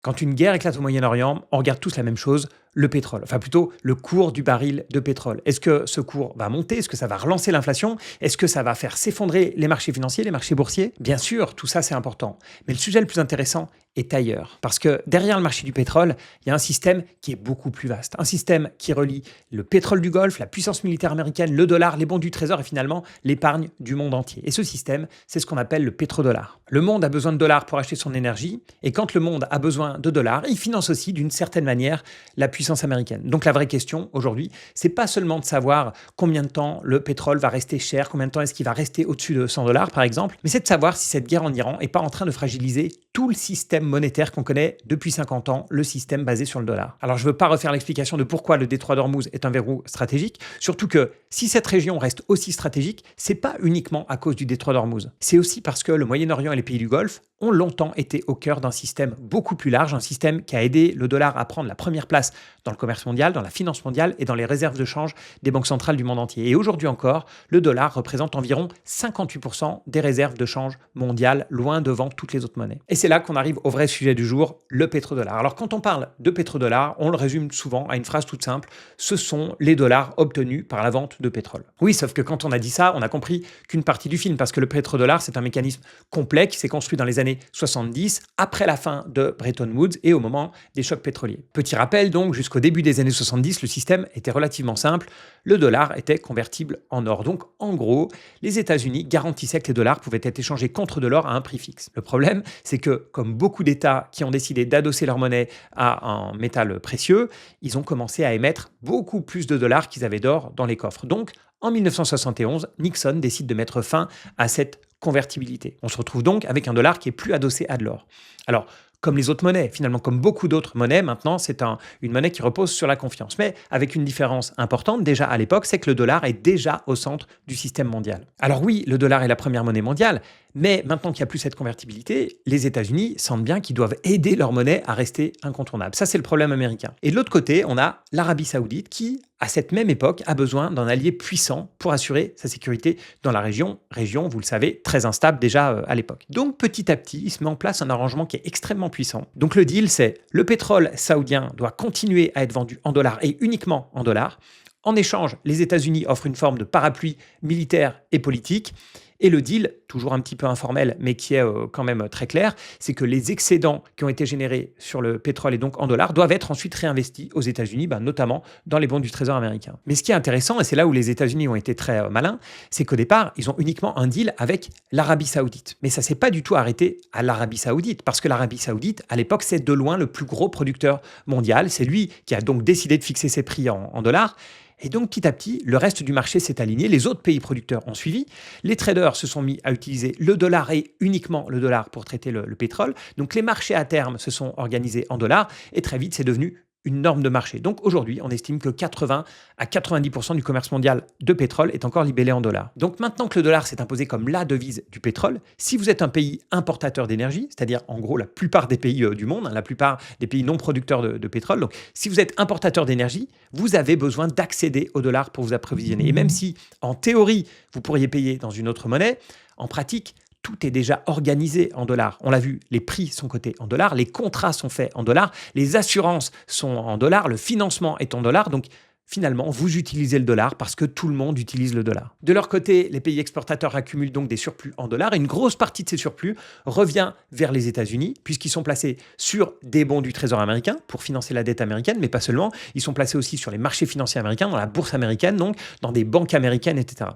Quand une guerre éclate au Moyen-Orient, on regarde tous la même chose, le pétrole. Enfin plutôt le cours du baril de pétrole. Est-ce que ce cours va monter? Est-ce que ça va relancer l'inflation? Est-ce que ça va faire s'effondrer les marchés financiers, les marchés boursiers? Bien sûr, tout ça c'est important. Mais le sujet le plus intéressant est ailleurs. Parce que derrière le marché du pétrole, il y a un système qui est beaucoup plus vaste. Un système qui relie le pétrole du Golfe, la puissance militaire américaine, le dollar, les bons du trésor et finalement l'épargne du monde entier. Et ce système, c'est ce qu'on appelle le pétrodollar. Le monde a besoin de dollars pour acheter son énergie. Et quand le monde a besoin de dollars, il finance aussi d'une certaine manière la puissance américaine. Donc la vraie question aujourd'hui, c'est pas seulement de savoir combien de temps le pétrole va rester cher, combien de temps est-ce qu'il va rester au-dessus de 100 dollars par exemple, mais c'est de savoir si cette guerre en Iran est pas en train de fragiliser tout le système monétaire qu'on connaît depuis 50 ans, le système basé sur le dollar. Alors je veux pas refaire l'explication de pourquoi le détroit d'Ormuz est un verrou stratégique, surtout que si cette région reste aussi stratégique, c'est pas uniquement à cause du détroit d'Ormuz. C'est aussi parce que le Moyen-Orient et les pays du Golfe ont longtemps été au cœur d'un système beaucoup plus large, un système qui a aidé le dollar à prendre la première place dans le commerce mondial, dans la finance mondiale et dans les réserves de change des banques centrales du monde entier. Et aujourd'hui encore, le dollar représente environ 58% des réserves de change mondiales, loin devant toutes les autres monnaies. Et c'est là qu'on arrive au vrai sujet du jour, le pétrodollar. Alors quand on parle de pétrodollar, on le résume souvent à une phrase toute simple, ce sont les dollars obtenus par la vente de pétrole. Oui, sauf que quand on a dit ça, on a compris qu'une partie du film, parce que le pétrodollar, c'est un mécanisme complet qui s'est construit dans les années 70, après la fin de Bretton Woods et au moment des chocs pétroliers. Petit rappel donc, jusqu'au début des années 70, le système était relativement simple. Le dollar était convertible en or. Donc, en gros, les États-Unis garantissaient que les dollars pouvaient être échangés contre de l'or à un prix fixe. Le problème, c'est que, comme beaucoup d'États qui ont décidé d'adosser leur monnaie à un métal précieux, ils ont commencé à émettre beaucoup plus de dollars qu'ils avaient d'or dans les coffres. Donc, en 1971, Nixon décide de mettre fin à cette convertibilité. On se retrouve donc avec un dollar qui est plus adossé à de l'or. Alors, comme les autres monnaies, finalement, comme beaucoup d'autres monnaies, maintenant, c'est une monnaie qui repose sur la confiance. Mais avec une différence importante, déjà à l'époque, c'est que le dollar est déjà au centre du système mondial. Alors oui, le dollar est la première monnaie mondiale, mais maintenant qu'il n'y a plus cette convertibilité, les États-Unis sentent bien qu'ils doivent aider leur monnaie à rester incontournable. Ça, c'est le problème américain. Et de l'autre côté, on a l'Arabie Saoudite qui, à cette même époque, a besoin d'un allié puissant pour assurer sa sécurité dans la région, vous le savez, très instable déjà à l'époque. Donc petit à petit, il se met en place un arrangement qui est extrêmement puissant. Donc le deal, c'est le pétrole saoudien doit continuer à être vendu en dollars et uniquement en dollars. En échange, les États-Unis offrent une forme de parapluie militaire et politique. Et le deal, toujours un petit peu informel, mais qui est quand même très clair, c'est que les excédents qui ont été générés sur le pétrole et donc en dollars doivent être ensuite réinvestis aux États-Unis, notamment dans les bons du Trésor américain. Mais ce qui est intéressant, et c'est là où les États-Unis ont été très malins, c'est qu'au départ, ils ont uniquement un deal avec l'Arabie Saoudite. Mais ça ne s'est pas du tout arrêté à l'Arabie Saoudite, parce que l'Arabie Saoudite, à l'époque, c'est de loin le plus gros producteur mondial. C'est lui qui a donc décidé de fixer ses prix en dollars. Et donc, petit à petit, le reste du marché s'est aligné, les autres pays producteurs ont suivi, les traders se sont mis à utiliser le dollar et uniquement le dollar pour traiter le pétrole, donc les marchés à terme se sont organisés en dollars, et très vite, c'est devenu une norme de marché. Donc aujourd'hui, on estime que 80 à 90% du commerce mondial de pétrole est encore libellé en dollars. Donc maintenant que le dollar s'est imposé comme la devise du pétrole, si vous êtes un pays importateur d'énergie, c'est-à-dire en gros la plupart des pays du monde, la plupart des pays non producteurs de pétrole, donc si vous êtes importateur d'énergie, vous avez besoin d'accéder au dollar pour vous approvisionner. Et même si en théorie, vous pourriez payer dans une autre monnaie, en pratique, tout est déjà organisé en dollars. On l'a vu, les prix sont cotés en dollars, les contrats sont faits en dollars, les assurances sont en dollars, le financement est en dollars. Donc, finalement, vous utilisez le dollar parce que tout le monde utilise le dollar. De leur côté, les pays exportateurs accumulent donc des surplus en dollars et une grosse partie de ces surplus revient vers les États-Unis puisqu'ils sont placés sur des bons du Trésor américain pour financer la dette américaine, mais pas seulement. Ils sont placés aussi sur les marchés financiers américains, dans la bourse américaine, donc dans des banques américaines, etc.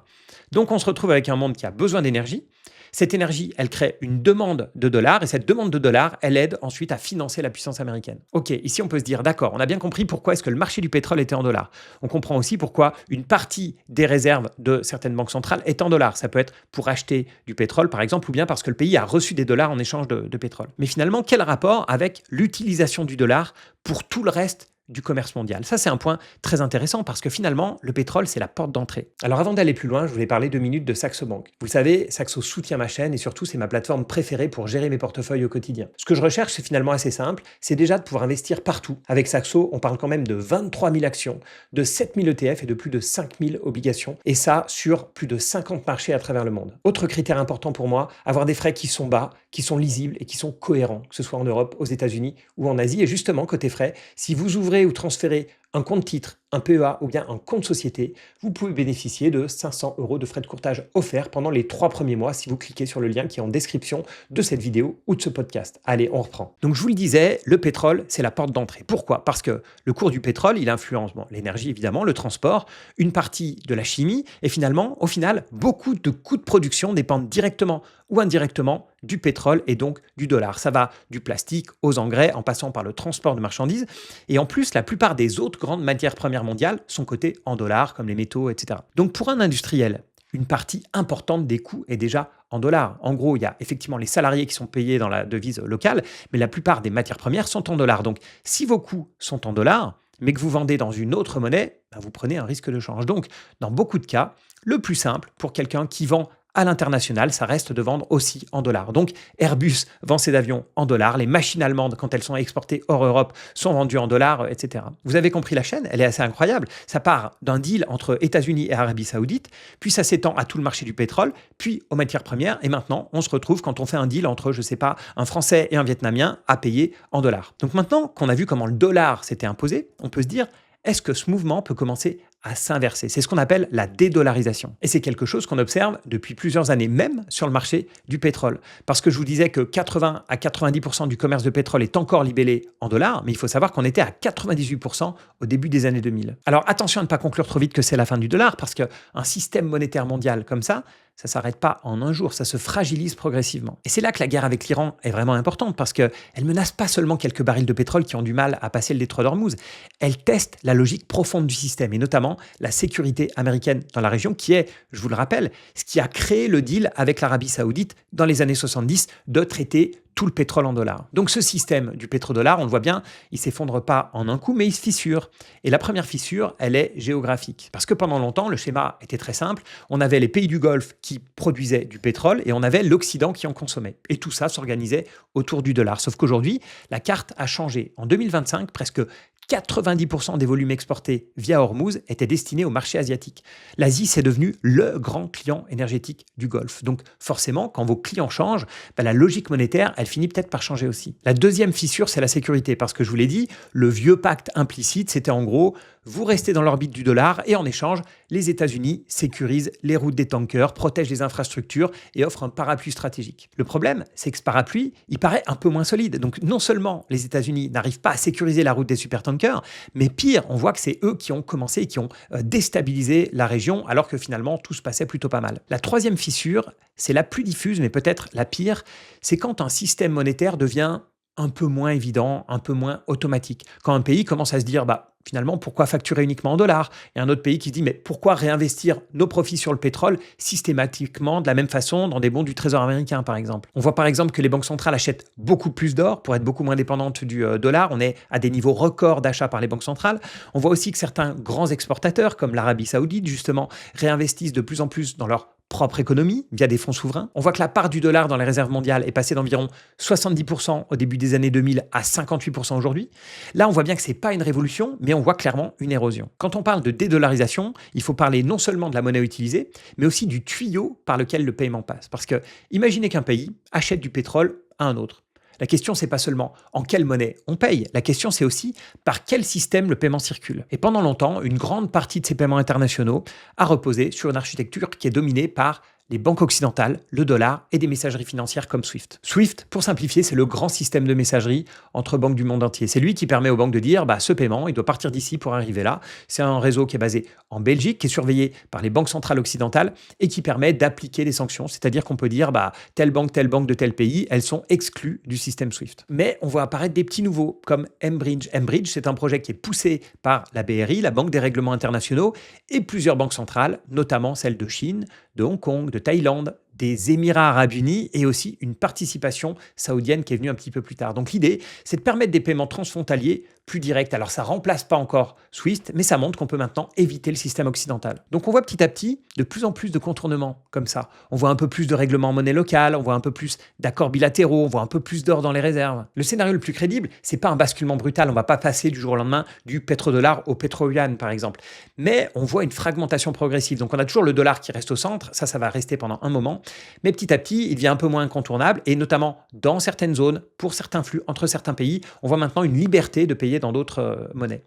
Donc, on se retrouve avec un monde qui a besoin d'énergie. Cette énergie, elle crée une demande de dollars et cette demande de dollars, elle aide ensuite à financer la puissance américaine. Ok, ici on peut se dire, d'accord, on a bien compris pourquoi est-ce que le marché du pétrole était en dollars. On comprend aussi pourquoi une partie des réserves de certaines banques centrales est en dollars. Ça peut être pour acheter du pétrole, par exemple, ou bien parce que le pays a reçu des dollars en échange de pétrole. Mais finalement, quel rapport avec l'utilisation du dollar pour tout le reste du commerce mondial? Ça, c'est un point très intéressant parce que finalement, le pétrole, c'est la porte d'entrée. Alors avant d'aller plus loin, je voulais parler 2 minutes de Saxo Bank. Vous le savez, Saxo soutient ma chaîne et surtout, c'est ma plateforme préférée pour gérer mes portefeuilles au quotidien. Ce que je recherche, c'est finalement assez simple, c'est déjà de pouvoir investir partout. Avec Saxo, on parle quand même de 23 000 actions, de 7 000 ETF et de plus de 5 000 obligations, et ça sur plus de 50 marchés à travers le monde. Autre critère important pour moi, avoir des frais qui sont bas, qui sont lisibles et qui sont cohérents, que ce soit en Europe, aux États-Unis ou en Asie. Et justement, côté frais, si vous ouvrez ou transférez un compte titre, un PEA ou bien un compte société, vous pouvez bénéficier de 500 € de frais de courtage offerts pendant les 3 premiers mois si vous cliquez sur le lien qui est en description de cette vidéo ou de ce podcast. Allez, on reprend. Donc je vous le disais, le pétrole, c'est la porte d'entrée. Pourquoi? Parce que le cours du pétrole, il influence l'énergie évidemment, le transport, une partie de la chimie et finalement, au final, beaucoup de coûts de production dépendent directement ou indirectement du pétrole et donc du dollar. Ça va du plastique aux engrais en passant par le transport de marchandises. Et en plus, la plupart des autres grandes matières premières mondiales sont cotées en dollars, comme les métaux, etc. Donc pour un industriel, une partie importante des coûts est déjà en dollars. En gros, il y a effectivement les salariés qui sont payés dans la devise locale, mais la plupart des matières premières sont en dollars. Donc si vos coûts sont en dollars, mais que vous vendez dans une autre monnaie, vous prenez un risque de change. Donc, dans beaucoup de cas, le plus simple pour quelqu'un qui vend à l'international, ça reste de vendre aussi en dollars. Donc Airbus vend ses avions en dollars, les machines allemandes, quand elles sont exportées hors Europe, sont vendues en dollars, etc. Vous avez compris la chaîne, elle est assez incroyable. Ça part d'un deal entre États-Unis et Arabie Saoudite, puis ça s'étend à tout le marché du pétrole, puis aux matières premières, et maintenant on se retrouve quand on fait un deal entre, je sais pas, un Français et un Vietnamien à payer en dollars. Donc maintenant qu'on a vu comment le dollar s'était imposé, on peut se dire, est-ce que ce mouvement peut commencer à s'inverser? C'est ce qu'on appelle la dédollarisation. Et c'est quelque chose qu'on observe depuis plusieurs années, même sur le marché du pétrole. Parce que je vous disais que 80 à 90% du commerce de pétrole est encore libellé en dollars, mais il faut savoir qu'on était à 98% au début des années 2000. Alors attention à ne pas conclure trop vite que c'est la fin du dollar, parce qu'un système monétaire mondial comme ça ne s'arrête pas en un jour, ça se fragilise progressivement. Et c'est là que la guerre avec l'Iran est vraiment importante, parce qu'elle menace pas seulement quelques barils de pétrole qui ont du mal à passer le détroit d'Ormuz, elle teste la logique profonde du système, et notamment la sécurité américaine dans la région, qui est, je vous le rappelle, ce qui a créé le deal avec l'Arabie Saoudite dans les années 70 de traiter tout le pétrole en dollars. Donc ce système du pétrodollar, on le voit bien, il ne s'effondre pas en un coup, mais il se fissure. Et la première fissure, elle est géographique. Parce que pendant longtemps, le schéma était très simple. On avait les pays du Golfe qui produisaient du pétrole et on avait l'Occident qui en consommait. Et tout ça s'organisait autour du dollar. Sauf qu'aujourd'hui, la carte a changé. En 2025, presque 90% des volumes exportés via Hormuz étaient destinés au marché asiatique. L'Asie, c'est devenu le grand client énergétique du Golfe. Donc forcément, quand vos clients changent, la logique monétaire, elle finit peut-être par changer aussi. La deuxième fissure, c'est la sécurité. Parce que je vous l'ai dit, le vieux pacte implicite, c'était en gros, vous restez dans l'orbite du dollar et en échange, les États-Unis sécurisent les routes des tankers, protègent les infrastructures et offrent un parapluie stratégique. Le problème, c'est que ce parapluie, il paraît un peu moins solide. Donc non seulement les États-Unis n'arrivent pas à sécuriser la route des supertankers, mais pire, on voit que c'est eux qui ont commencé et qui ont déstabilisé la région, alors que finalement, tout se passait plutôt pas mal. La troisième fissure, c'est la plus diffuse, mais peut-être la pire, c'est quand un système monétaire devient un peu moins évident, un peu moins automatique. Quand un pays commence à se dire, finalement, pourquoi facturer uniquement en dollars? Et un autre pays qui se dit, mais pourquoi réinvestir nos profits sur le pétrole systématiquement de la même façon dans des bons du Trésor américain, par exemple? On voit par exemple que les banques centrales achètent beaucoup plus d'or pour être beaucoup moins dépendantes du dollar. On est à des niveaux records d'achat par les banques centrales. On voit aussi que certains grands exportateurs, comme l'Arabie Saoudite, justement, réinvestissent de plus en plus dans leur propre économie via des fonds souverains. On voit que la part du dollar dans les réserves mondiales est passée d'environ 70% au début des années 2000 à 58% aujourd'hui. Là, on voit bien que ce n'est pas une révolution, mais on voit clairement une érosion. Quand on parle de dédollarisation, il faut parler non seulement de la monnaie utilisée, mais aussi du tuyau par lequel le paiement passe. Parce que imaginez qu'un pays achète du pétrole à un autre. La question, c'est pas seulement en quelle monnaie on paye, la question c'est aussi par quel système le paiement circule. Et pendant longtemps, une grande partie de ces paiements internationaux a reposé sur une architecture qui est dominée par les banques occidentales, le dollar et des messageries financières comme SWIFT. SWIFT, pour simplifier, c'est le grand système de messagerie entre banques du monde entier. C'est lui qui permet aux banques de dire ce paiement, il doit partir d'ici pour arriver là. C'est un réseau qui est basé en Belgique, qui est surveillé par les banques centrales occidentales et qui permet d'appliquer des sanctions. C'est-à-dire qu'on peut dire telle banque de tel pays, elles sont exclues du système SWIFT. Mais on voit apparaître des petits nouveaux comme mBridge. mBridge, c'est un projet qui est poussé par la BRI, la Banque des règlements internationaux, et plusieurs banques centrales, notamment celles de Chine, de Hong Kong, de Thaïlande, des Émirats arabes unis et aussi une participation saoudienne qui est venue un petit peu plus tard. Donc l'idée, c'est de permettre des paiements transfrontaliers plus directs. Alors ça ne remplace pas encore SWIFT, mais ça montre qu'on peut maintenant éviter le système occidental. Donc on voit petit à petit de plus en plus de contournements comme ça. On voit un peu plus de règlements en monnaie locale, on voit un peu plus d'accords bilatéraux, on voit un peu plus d'or dans les réserves. Le scénario le plus crédible, c'est pas un basculement brutal. On ne va pas passer du jour au lendemain du pétrodollar au pétro-yuan, par exemple. Mais on voit une fragmentation progressive. Donc on a toujours le dollar qui reste au centre, ça va rester pendant un moment. Mais petit à petit, il devient un peu moins incontournable et notamment dans certaines zones, pour certains flux entre certains pays, on voit maintenant une liberté de payer dans d'autres monnaies.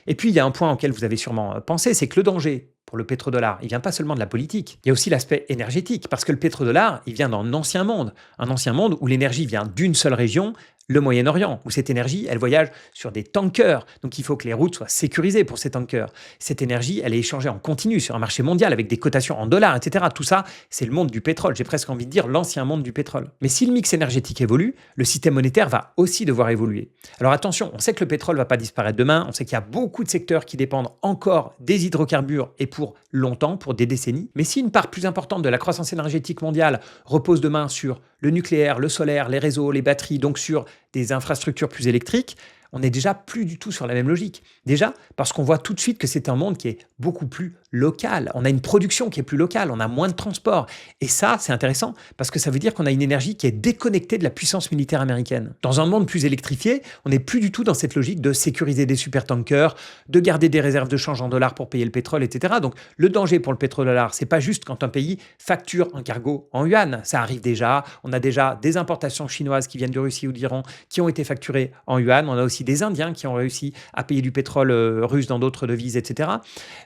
Et puis, il y a un point auquel vous avez sûrement pensé, c'est que le danger pour le pétrodollar, il vient pas seulement de la politique, il y a aussi l'aspect énergétique, parce que le pétrodollar, il vient d'un ancien monde, un ancien monde où l'énergie vient d'une seule région, le Moyen-Orient, où cette énergie, elle voyage sur des tankers. Donc il faut que les routes soient sécurisées pour ces tankers. Cette énergie, elle est échangée en continu sur un marché mondial avec des cotations en dollars, etc. Tout ça, c'est le monde du pétrole. J'ai presque envie de dire l'ancien monde du pétrole. Mais si le mix énergétique évolue, le système monétaire va aussi devoir évoluer. Alors attention, on sait que le pétrole ne va pas disparaître demain. On sait qu'il y a beaucoup de secteurs qui dépendent encore des hydrocarbures et pour longtemps, pour des décennies. Mais si une part plus importante de la croissance énergétique mondiale repose demain sur le nucléaire, le solaire, les réseaux, les batteries, donc sur des infrastructures plus électriques, on n'est déjà plus du tout sur la même logique. Déjà, parce qu'on voit tout de suite que c'est un monde qui est beaucoup plus local. On a une production qui est plus locale, on a moins de transport. Et ça, c'est intéressant, parce que ça veut dire qu'on a une énergie qui est déconnectée de la puissance militaire américaine. Dans un monde plus électrifié, on n'est plus du tout dans cette logique de sécuriser des supertankers, de garder des réserves de change en dollars pour payer le pétrole, etc. Donc, le danger pour le pétrodollar, c'est pas juste quand un pays facture un cargo en yuan. Ça arrive déjà. On a déjà des importations chinoises qui viennent de Russie ou d'Iran qui ont été facturées en yuan. On a aussi des Indiens qui ont réussi à payer du pétrole russe dans d'autres devises, etc.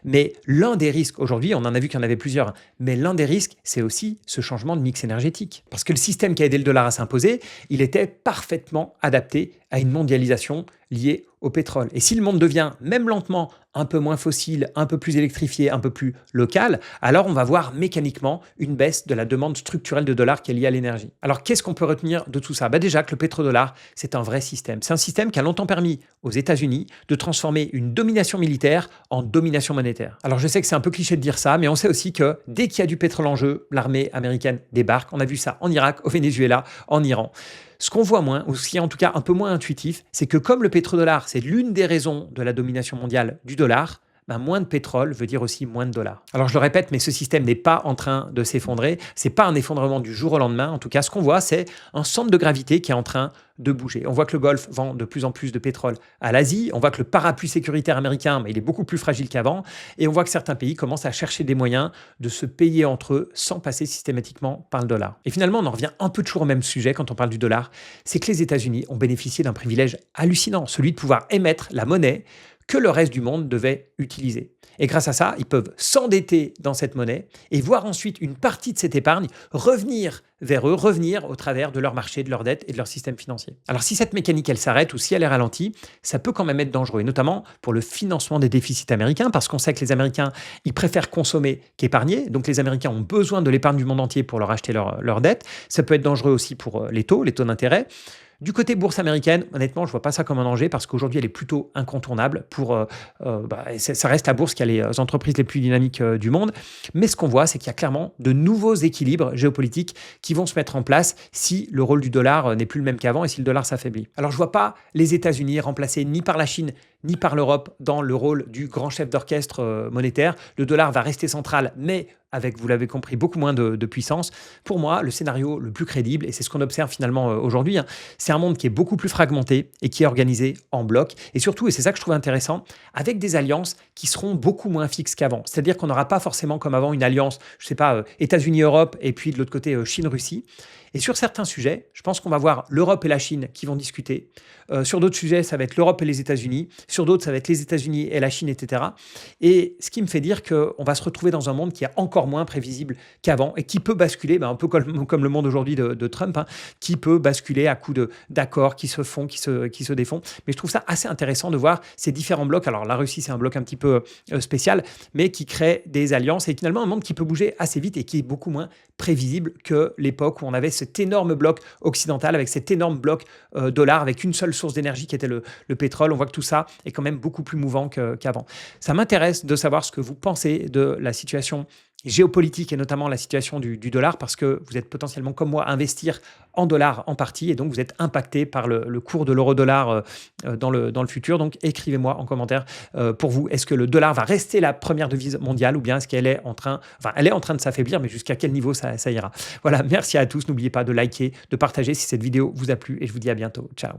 Mais l'un des risques, aujourd'hui, on en a vu qu'il y en avait plusieurs, mais l'un des risques, c'est aussi ce changement de mix énergétique. Parce que le système qui a aidé le dollar à s'imposer, il était parfaitement adapté à une mondialisation liée au pétrole. Et si le monde devient, même lentement, un peu moins fossile, un peu plus électrifié, un peu plus local, alors on va voir mécaniquement une baisse de la demande structurelle de dollars qui est liée à l'énergie. Alors qu'est-ce qu'on peut retenir de tout ça? Déjà que le pétrodollar, c'est un vrai système. C'est un système qui a longtemps permis aux États-Unis de transformer une domination militaire en domination monétaire. Alors je sais que c'est un peu cliché de dire ça, mais on sait aussi que dès qu'il y a du pétrole en jeu, l'armée américaine débarque. On a vu ça en Irak, au Venezuela, en Iran. Ce qu'on voit moins, ou ce qui est en tout cas un peu moins intuitif, c'est que comme le pétrodollar, c'est l'une des raisons de la domination mondiale du dollar, moins de pétrole veut dire aussi moins de dollars. Alors je le répète, mais ce système n'est pas en train de s'effondrer. C'est pas un effondrement du jour au lendemain. En tout cas, ce qu'on voit, c'est un centre de gravité qui est en train de bouger. On voit que le Golfe vend de plus en plus de pétrole à l'Asie. On voit que le parapluie sécuritaire américain, il est beaucoup plus fragile qu'avant. Et on voit que certains pays commencent à chercher des moyens de se payer entre eux sans passer systématiquement par le dollar. Et finalement, on en revient un peu toujours au même sujet quand on parle du dollar. C'est que les États-Unis ont bénéficié d'un privilège hallucinant, celui de pouvoir émettre la monnaie que le reste du monde devait utiliser. Et grâce à ça, ils peuvent s'endetter dans cette monnaie et voir ensuite une partie de cette épargne revenir vers eux, revenir au travers de leur marché, de leur dette et de leur système financier. Alors si cette mécanique, elle s'arrête ou si elle est ralentie, ça peut quand même être dangereux, et notamment pour le financement des déficits américains, parce qu'on sait que les Américains, ils préfèrent consommer qu'épargner. Donc les Américains ont besoin de l'épargne du monde entier pour leur acheter leur dette. Ça peut être dangereux aussi pour les taux d'intérêt. Du côté bourse américaine, honnêtement, je ne vois pas ça comme un danger parce qu'aujourd'hui, elle est plutôt incontournable. Ça reste la bourse qui a les entreprises les plus dynamiques du monde. Mais ce qu'on voit, c'est qu'il y a clairement de nouveaux équilibres géopolitiques qui vont se mettre en place si le rôle du dollar n'est plus le même qu'avant et si le dollar s'affaiblit. Alors, je ne vois pas les États-Unis remplacés ni par la Chine ni par l'Europe dans le rôle du grand chef d'orchestre monétaire. Le dollar va rester central, mais avec, vous l'avez compris, beaucoup moins de puissance. Pour moi, le scénario le plus crédible, et c'est ce qu'on observe finalement aujourd'hui, c'est un monde qui est beaucoup plus fragmenté et qui est organisé en blocs. Et surtout, et c'est ça que je trouve intéressant, avec des alliances qui seront beaucoup moins fixes qu'avant. C'est-à-dire qu'on n'aura pas forcément comme avant une alliance, je ne sais pas, États-Unis-Europe et puis de l'autre côté Chine-Russie. Et sur certains sujets, je pense qu'on va voir l'Europe et la Chine qui vont discuter. Sur d'autres sujets, ça va être l'Europe et les États-Unis. Sur d'autres, ça va être les États-Unis et la Chine, etc. Et ce qui me fait dire qu'on va se retrouver dans un monde qui est encore moins prévisible qu'avant et qui peut basculer, un peu comme le monde aujourd'hui de Trump, qui peut basculer à coups d'accords qui se font, qui se défont. Mais je trouve ça assez intéressant de voir ces différents blocs. Alors la Russie, c'est un bloc un petit peu spécial, mais qui crée des alliances et finalement un monde qui peut bouger assez vite et qui est beaucoup moins prévisible que l'époque où on avait cet énorme bloc occidental avec cet énorme bloc dollar avec une seule source d'énergie qui était le pétrole. On voit que tout ça est quand même beaucoup plus mouvant qu'avant. Ça m'intéresse de savoir ce que vous pensez de la situation géopolitique et notamment la situation du dollar parce que vous êtes potentiellement comme moi à investir en dollars en partie et donc vous êtes impacté par le cours de l'euro-dollar dans le futur. Donc écrivez-moi en commentaire pour vous, est-ce que le dollar va rester la première devise mondiale ou bien est-ce qu'elle est en train de s'affaiblir, mais jusqu'à quel niveau ça ira. Voilà, merci à tous. N'oubliez pas de liker, de partager si cette vidéo vous a plu et je vous dis à bientôt. Ciao.